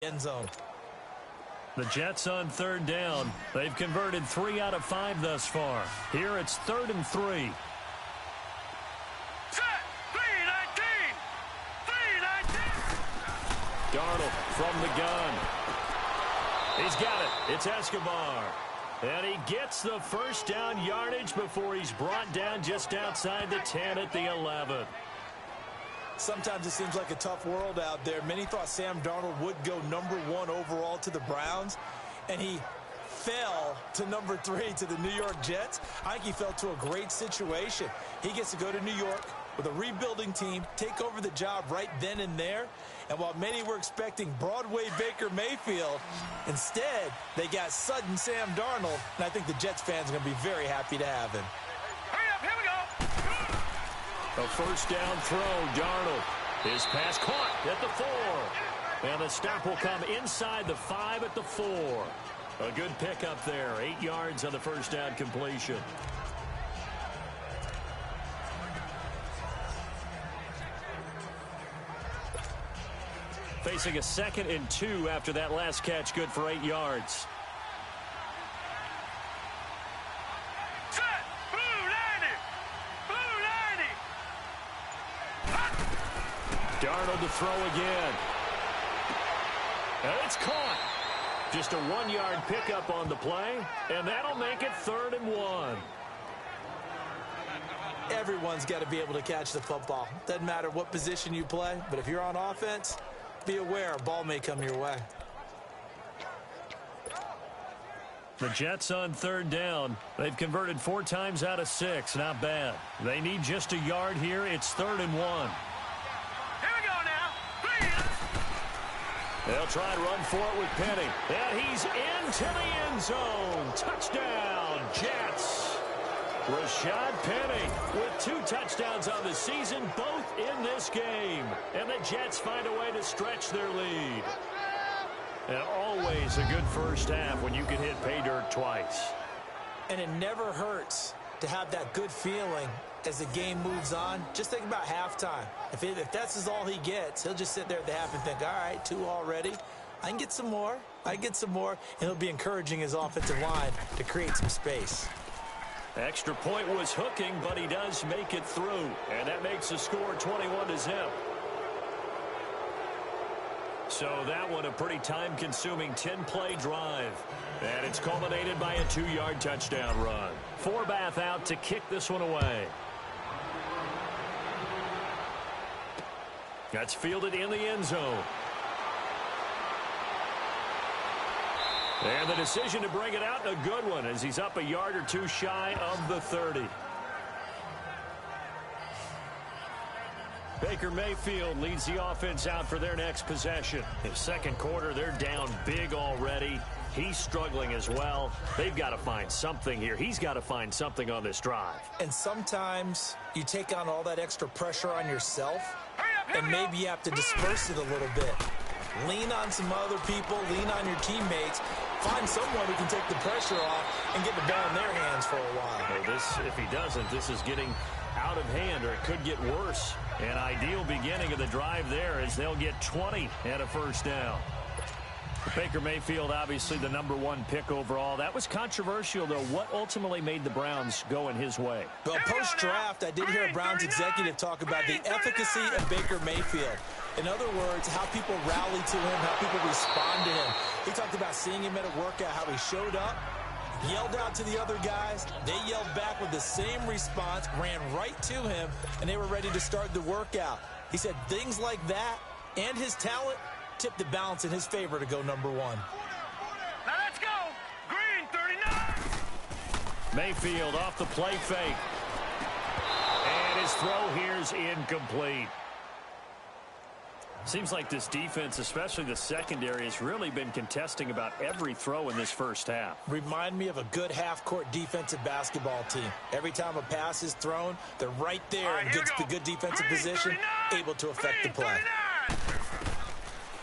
End zone. The Jets on third down. They've converted 3 out of 5 thus far. Here it's 3rd and 3. Set. 3-19. 3-19. Darnold from the gun. He's got it. It's Escobar. And he gets the first down yardage before he's brought down just outside the 10 at the 11. Sometimes it seems like a tough world out there. Many thought Sam Darnold would go #1 overall to the Browns, and he fell to #3 to the New York Jets. I think he fell to a great situation. He gets to go to New York with a rebuilding team, take over the job right then and there. And while many were expecting Broadway Baker Mayfield, instead they got sudden Sam Darnold, and I think the Jets fans are going to be very happy to have him. Hurry up, here we go. A first down throw, Darnold. His pass caught at the 4. And the stop will come inside the 5 at the 4. A good pickup there. 8 yards on the first down completion. Facing a 2nd and 2 after that last catch, good for 8 yards. Set. Blue 90. Blue 90. Darnold to throw again. And it's caught. Just a 1-yard pickup on the play, and that'll make it 3rd and 1. Everyone's got to be able to catch the football. Doesn't matter what position you play, but if you're on offense, be aware a ball may come your way. The Jets on third down. They've converted 4 times out of 6. Not bad. They need just a yard here. It's 3rd and 1. Here we go now. They'll try and run for it with Penny. And he's into the end zone. Touchdown, Jets. Rashad Penny with 2 touchdowns on the season, both in this game. And the Jets find a way to stretch their lead. And always a good first half when you can hit pay dirt twice. And it never hurts to have that good feeling as the game moves on. Just think about halftime. If that's all he gets, he'll just sit there at the half and think, all right, 2 already. I can get some more. I can get some more. And he'll be encouraging his offensive line to create some space. Extra point was hooking, but he does make it through. And that makes the score 21-0. So that one a pretty time-consuming 10-play drive. And it's culminated by a 2-yard touchdown run. Forbath out to kick this one away. That's fielded in the end zone. And the decision to bring it out, a good one, as he's up a yard or 2 shy of the 30. Baker Mayfield leads the offense out for their next possession. In second quarter, they're down big already. He's struggling as well. They've got to find something here. He's got to find something on this drive. And sometimes you take on all that extra pressure on yourself, and maybe you have to disperse it a little bit. Lean on some other people, lean on your teammates. Find someone who can take the pressure off and get the ball in their hands for a while. Well, if he doesn't, this is getting out of hand, or it could get worse. An ideal beginning of the drive there as they'll get 20 and a first down. Baker Mayfield, obviously the #1 pick overall. That was controversial, though. What ultimately made the Browns go in his way? Well, post-draft, I did hear a Browns executive talk about the efficacy of Baker Mayfield. In other words, how people rally to him, how people respond to him. He talked about seeing him at a workout, how he showed up, yelled out to the other guys. They yelled back with the same response, ran right to him, and they were ready to start the workout. He said things like that and his talent tipped the balance in his favor to go #1. Now let's go. Green 39. Mayfield off the play fake. And his throw here's incomplete. Seems like this defense, especially the secondary, has really been contesting about every throw in this first half. Remind me of a good half-court defensive basketball team. Every time a pass is thrown, they're right there and gets the good defensive position, able to affect the play.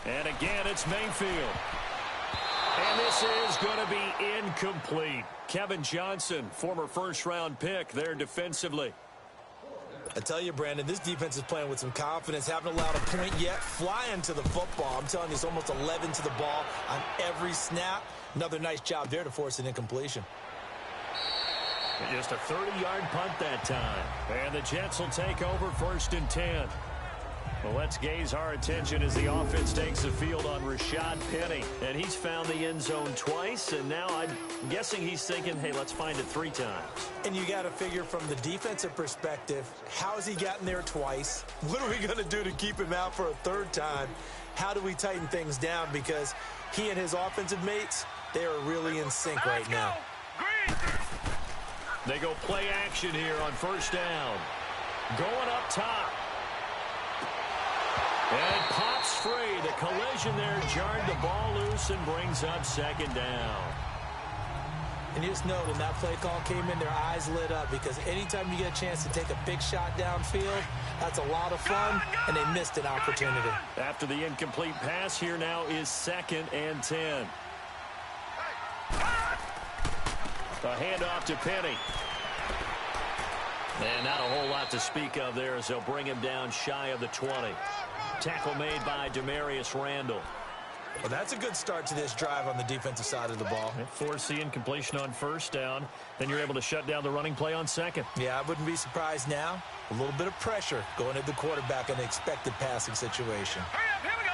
And again, it's Mayfield. And this is going to be incomplete. Kevin Johnson, former first-round pick there defensively. I tell you, Brandon, this defense is playing with some confidence. Haven't allowed a point yet. Flying to the football. I'm telling you, it's almost 11 to the ball on every snap. Another nice job there to force an incompletion. Just a 30-yard punt that time. And the Jets will take over 1st and 10. Well, let's gaze our attention as the offense takes the field on Rashad Penny. And he's found the end zone twice, and now I'm guessing he's thinking, hey, let's find it 3 times. And you got to figure from the defensive perspective, how has he gotten there twice? What are we going to do to keep him out for a 3rd time? How do we tighten things down? Because he and his offensive mates, they are really in sync right now. They go play action here on 1st down. Going up top. And pops free. The collision there jarred the ball loose and brings up 2nd down. And you just know when that play call came in, their eyes lit up because anytime you get a chance to take a big shot downfield, that's a lot of fun, and they missed an opportunity. After the incomplete pass, here now is 2nd and 10. A handoff to Penny. And not a whole lot to speak of there as they'll bring him down shy of the 20. Tackle made by Demarius Randall. Well, that's a good start to this drive on the defensive side of the ball. Force the incompletion on 1st down. Then you're able to shut down the running play on 2nd. Yeah, I wouldn't be surprised now. A little bit of pressure going at the quarterback in the expected passing situation. Hurry up, here we go.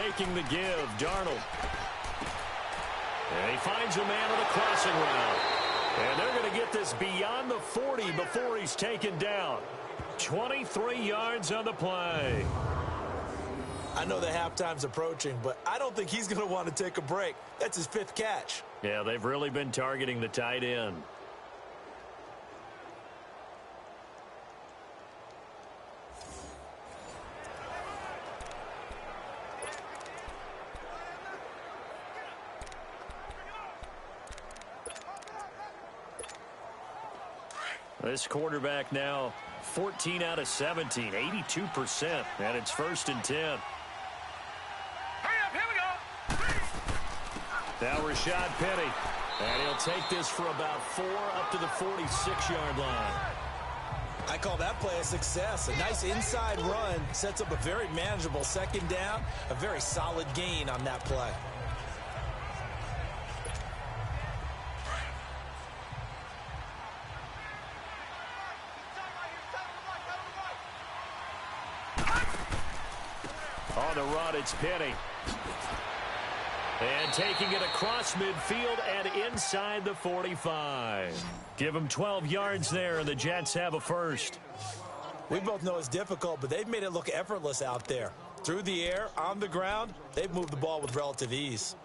3-19. Faking the give, Darnold. And he finds a man on the crossing route. And they're going to get this beyond the 40 before he's taken down. 23 yards on the play. I know the halftime's approaching, but I don't think he's going to want to take a break. That's his 5th catch. Yeah, they've really been targeting the tight end. This quarterback now 14 out of 17, 82%, and it's 1st and 10. Hurry up, here we go. Now Rashad Penny, and he'll take this for about 4 up to the 46-yard line. I call that play a success. A nice inside run sets up a very manageable 2nd down, a very solid gain on that play. On the run, it's Penny. And taking it across midfield and inside the 45. Give him 12 yards there, and the Jets have a 1st. We both know it's difficult, but they've made it look effortless out there. Through the air, on the ground, they've moved the ball with relative ease.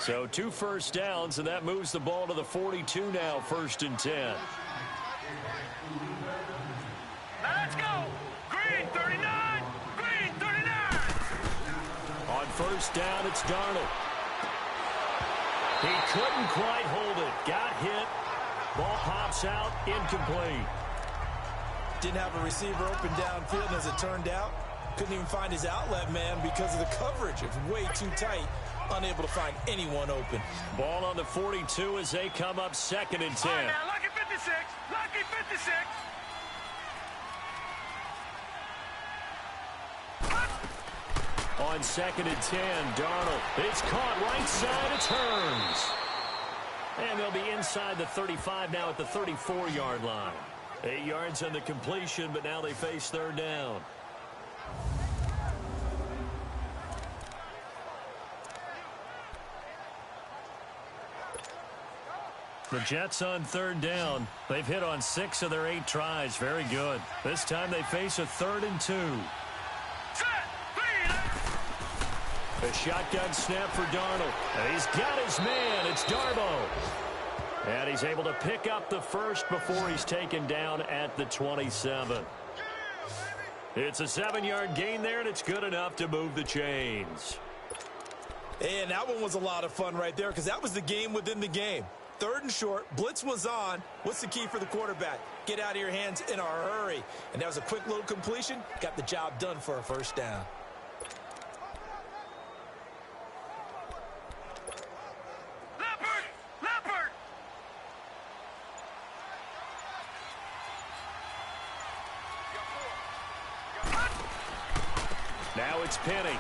So 2 first downs, and that moves the ball to the 42 now, 1st and 10. Now let's go. Green 39. Green 39. On 1st down, it's Darnold. He couldn't quite hold it. Got hit. Ball pops out. Incomplete. Didn't have a receiver open downfield, and as it turned out, couldn't even find his outlet man because of the coverage. It's way too tight. Unable to find anyone open. Ball on the 42 as they come up 2nd and 10. All right, now, lucky 56. Lucky 56. On 2nd and 10, Darnold. It's caught right side. It turns. And they'll be inside the 35 now at the 34-yard line. 8 yards on the completion, but now they face 3rd down. The Jets on 3rd down. They've hit on 6 of their 8 tries. Very good. This time they face a 3rd and 2. A shotgun snap for Darnold. And he's got his man. It's Darbo. And he's able to pick up the 1st before he's taken down at the 27. It's a 7-yard gain there, and it's good enough to move the chains. And that one was a lot of fun right there because that was the game within the game. 3rd and short, blitz was on. What's the key for the quarterback? Get out of your hands in a hurry. And that was a quick little completion. Got the job done for a 1st down. Now it's Penny.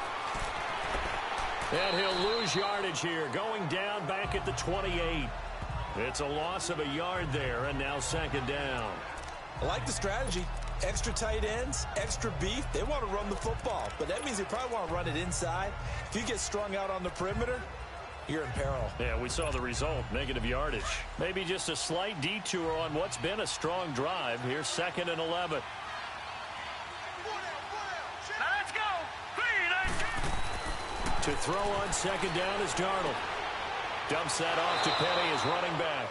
And he'll lose yardage here, going down back at the 28. It's a loss of a yard there, and now second down. I like the strategy. Extra tight ends, extra beef. They want to run the football, but that means they probably want to run it inside. If you get strung out on the perimeter, you're in peril. Yeah, we saw the result, negative yardage. Maybe just a slight detour on what's been a strong drive. Here's 2nd and 11. Now let's go. Green, To throw on second down is Darnold. Dumps that off to Penny as running back.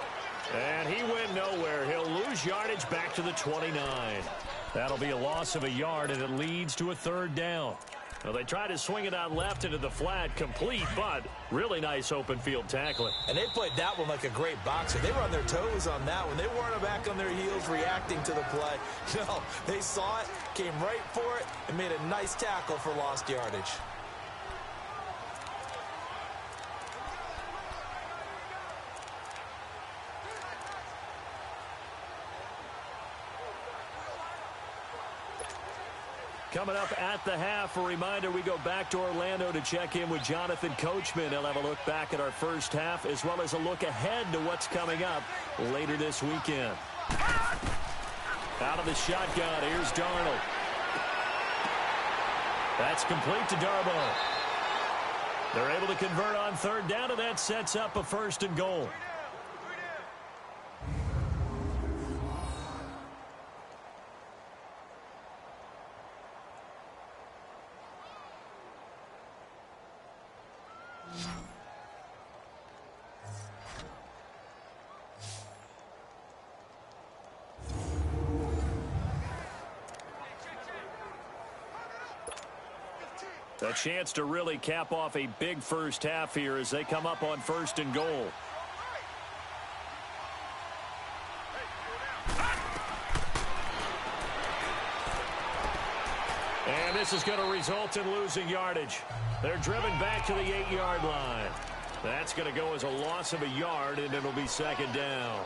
And he went nowhere. He'll lose yardage back to the 29. That'll be a loss of a yard, and it leads to a 3rd down. Well, they tried to swing it out left into the flat, complete, but really nice open field tackling. And they played that one like a great boxer. They were on their toes on that one. They weren't back on their heels reacting to the play. No, they saw it, came right for it, and made a nice tackle for lost yardage. Coming up at the half, a reminder, we go back to Orlando to check in with Jonathan Coachman. He'll have a look back at our first half as well as a look ahead to what's coming up later this weekend. Out of the shotgun, here's Darnold. That's complete to Darboh. They're able to convert on 3rd down, and that sets up a 1st and goal. A chance to really cap off a big first half here as they come up on 1st and goal. And this is going to result in losing yardage. They're driven back to the 8-yard line. That's going to go as a loss of a yard, and it'll be 2nd down.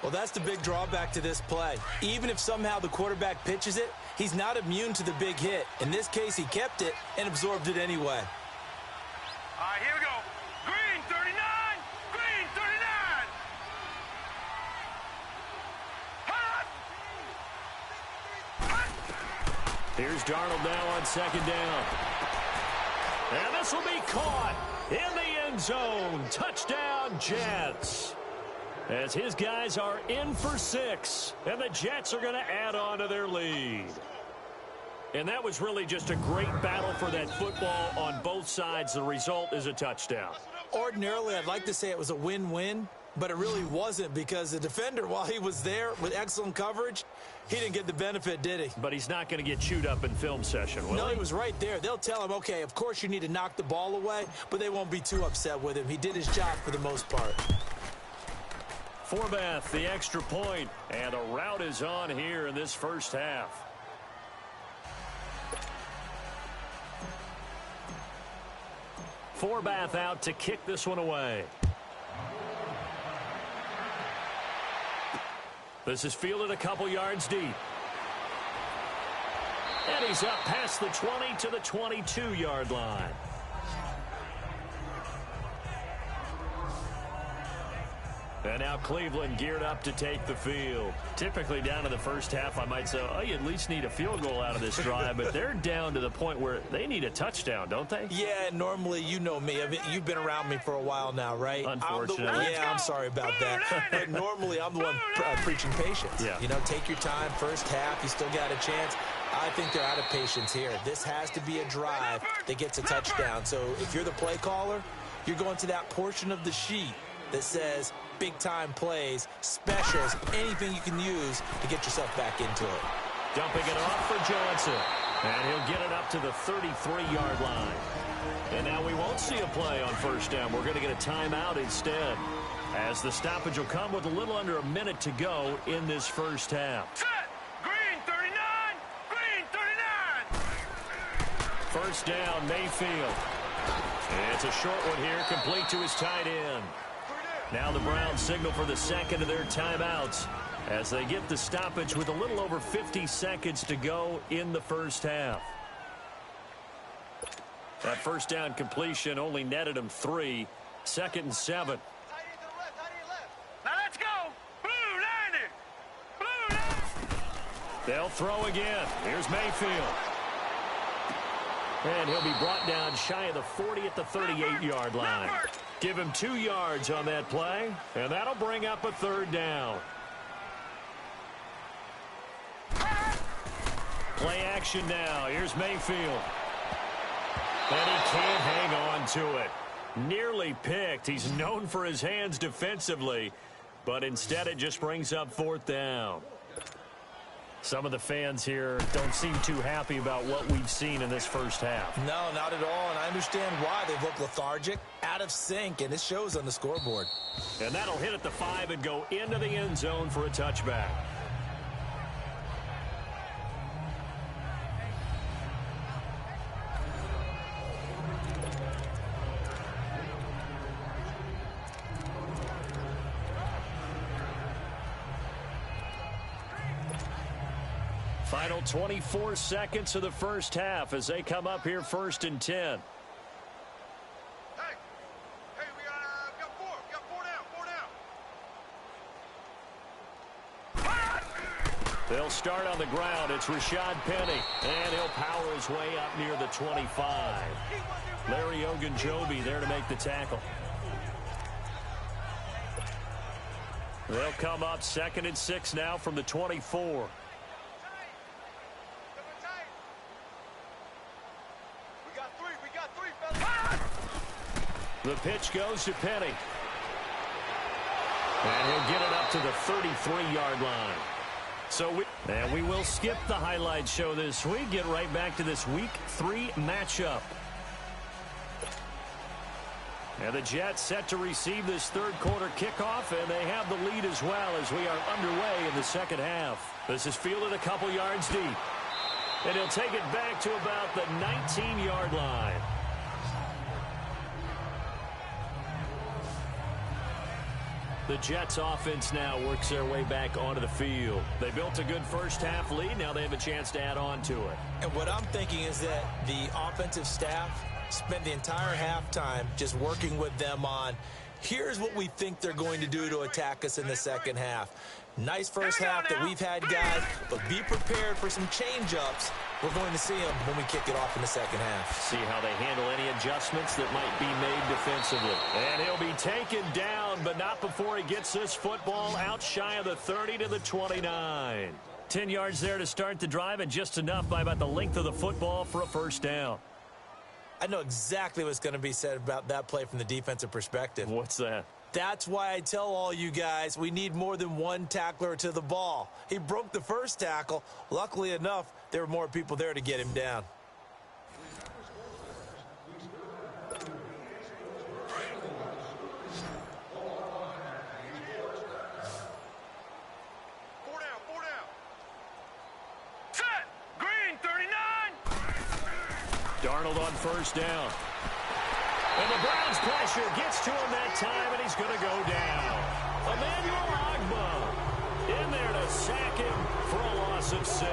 Well, that's the big drawback to this play. Even if somehow the quarterback pitches it, he's not immune to the big hit. In this case, he kept it and absorbed it anyway. All right, here we go. Green, 39. Green, 39. Hot. Here's Darnold now on 2nd down. And this will be caught in the end zone. Touchdown, Jets. As his guys are in for 6, and the Jets are going to add on to their lead. And that was really just a great battle for that football on both sides. The result is a touchdown. Ordinarily, I'd like to say it was a win-win, but it really wasn't because the defender, while he was there with excellent coverage, he didn't get the benefit, did he? But he's not going to get chewed up in film session, will he? No, he was right there. They'll tell him, okay, of course you need to knock the ball away, but they won't be too upset with him. He did his job for the most part. Forbath, the extra point, and a rout is on here in this first half. Forbath out to kick this one away. This is fielded a couple yards deep. And he's up past the 20 to the 22-yard line. And now Cleveland geared up to take the field. Typically down in the first half, I might say, oh, you at least need a field goal out of this drive. But they're down to the point where they need a touchdown, don't they? Yeah, normally, you know me. I mean, you've been around me for a while now, right? Unfortunately. I'm sorry about that. But normally, I'm the one preaching patience. Yeah. You know, take your time. First half, you still got a chance. I think they're out of patience here. This has to be a drive that gets a touchdown. So if you're the play caller, you're going to that portion of the sheet that says big-time plays, specials, anything you can use to get yourself back into it. Dumping it off for Johnson. And he'll get it up to the 33-yard line. And now we won't see a play on first down. We're going to get a timeout instead, as the stoppage will come with a little under a minute to go in this first half. Set. Green, 39. Green, 39. First down, Mayfield. It's a short one here, complete to his tight end. Now the Browns signal for the second of their timeouts as they get the stoppage with a little over 50 seconds to go in the first half. That first down completion only netted him 3. 2nd and 7. Now let's go. Blue 90. Blue 90. They'll throw again. Here's Mayfield. And he'll be brought down shy of the 40 at the 38-yard line. Give him 2 yards on that play, and that'll bring up a 3rd down. Play action now. Here's Mayfield. And he can't hang on to it. Nearly picked. He's known for his hands defensively, but instead it just brings up 4th down. Some of the fans here don't seem too happy about what we've seen in this first half. No, not at all, and I understand why. They've looked lethargic, out of sync, and it shows on the scoreboard. And that'll hit at the 5 and go into the end zone for a touchback. Final 24 seconds of the first half as they come up here 1st and 10. Hey, we got 4. We got 4 down. They'll start on the ground. It's Rashad Penny, and he'll power his way up near the 25. Larry Ogunjobi there to make the tackle. They'll come up 2nd and 6 now from the 24. The pitch goes to Penny. And he'll get it up to the 33-yard line. So we will skip the highlight show this week. Get right back to this Week 3 matchup. And the Jets set to receive this 3rd quarter kickoff, and they have the lead as well as we are underway in the 2nd half. This is fielded a couple yards deep. And he'll take it back to about the 19-yard line. The Jets offense now works their way back onto the field. They built a good first half lead. Now they have a chance to add on to it. And what I'm thinking is that the offensive staff spent the entire halftime just working with them on, here's what we think they're going to do to attack us in the 2nd half. Nice first half that we've had, guys, but be prepared for some change-ups. We're going to see them when we kick it off in the 2nd half. See how they handle any adjustments that might be made defensively. And he'll be taken down, but not before he gets this football out shy of the 30 to the 29. 10 yards there to start the drive, and just enough by about the length of the football for a 1st down. I know exactly what's going to be said about that play from the defensive perspective. What's that? That's why I tell all you guys we need more than one tackler to the ball. He broke the first tackle. Luckily enough, there were more people there to get him down. Four down. Set. Green 39. Darnold on 1st down. And the Browns pressure gets to him that time, and he's going to go down. Emmanuel Ogbah in there to sack him for a loss of 6.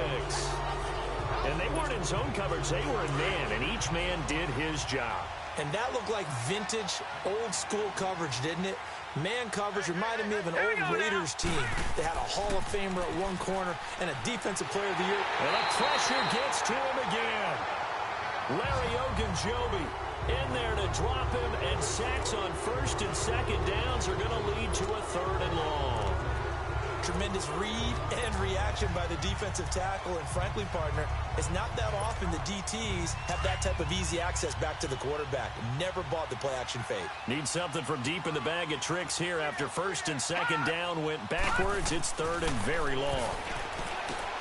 And they weren't in zone coverage. They were in man, and each man did his job. And that looked like vintage, old-school coverage, didn't it? Man coverage reminded me of an old Raiders team. They had a Hall of Famer at one corner and a Defensive Player of the Year. And the pressure gets to him again. Larry Ogunjobi in there to drop him, and sacks on 1st and 2nd downs are going to lead to a 3rd and long. Tremendous read and reaction by the defensive tackle, and frankly, partner, it's not that often the DTs have that type of easy access back to the quarterback. Never bought the play-action fade. Need something from deep in the bag of tricks here after 1st and 2nd down went backwards. It's 3rd and very long.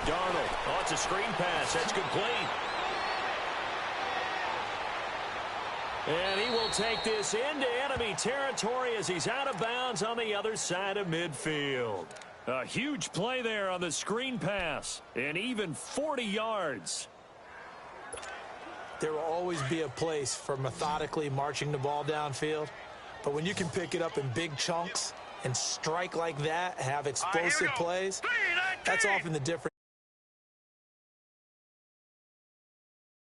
Darnold, oh, it's a screen pass. That's complete. And he will take this into enemy territory as he's out of bounds on the other side of midfield. A huge play there on the screen pass, and even 40 yards. There will always be a place for methodically marching the ball downfield, but when you can pick it up in big chunks and strike like that, have explosive plays, that's often the difference.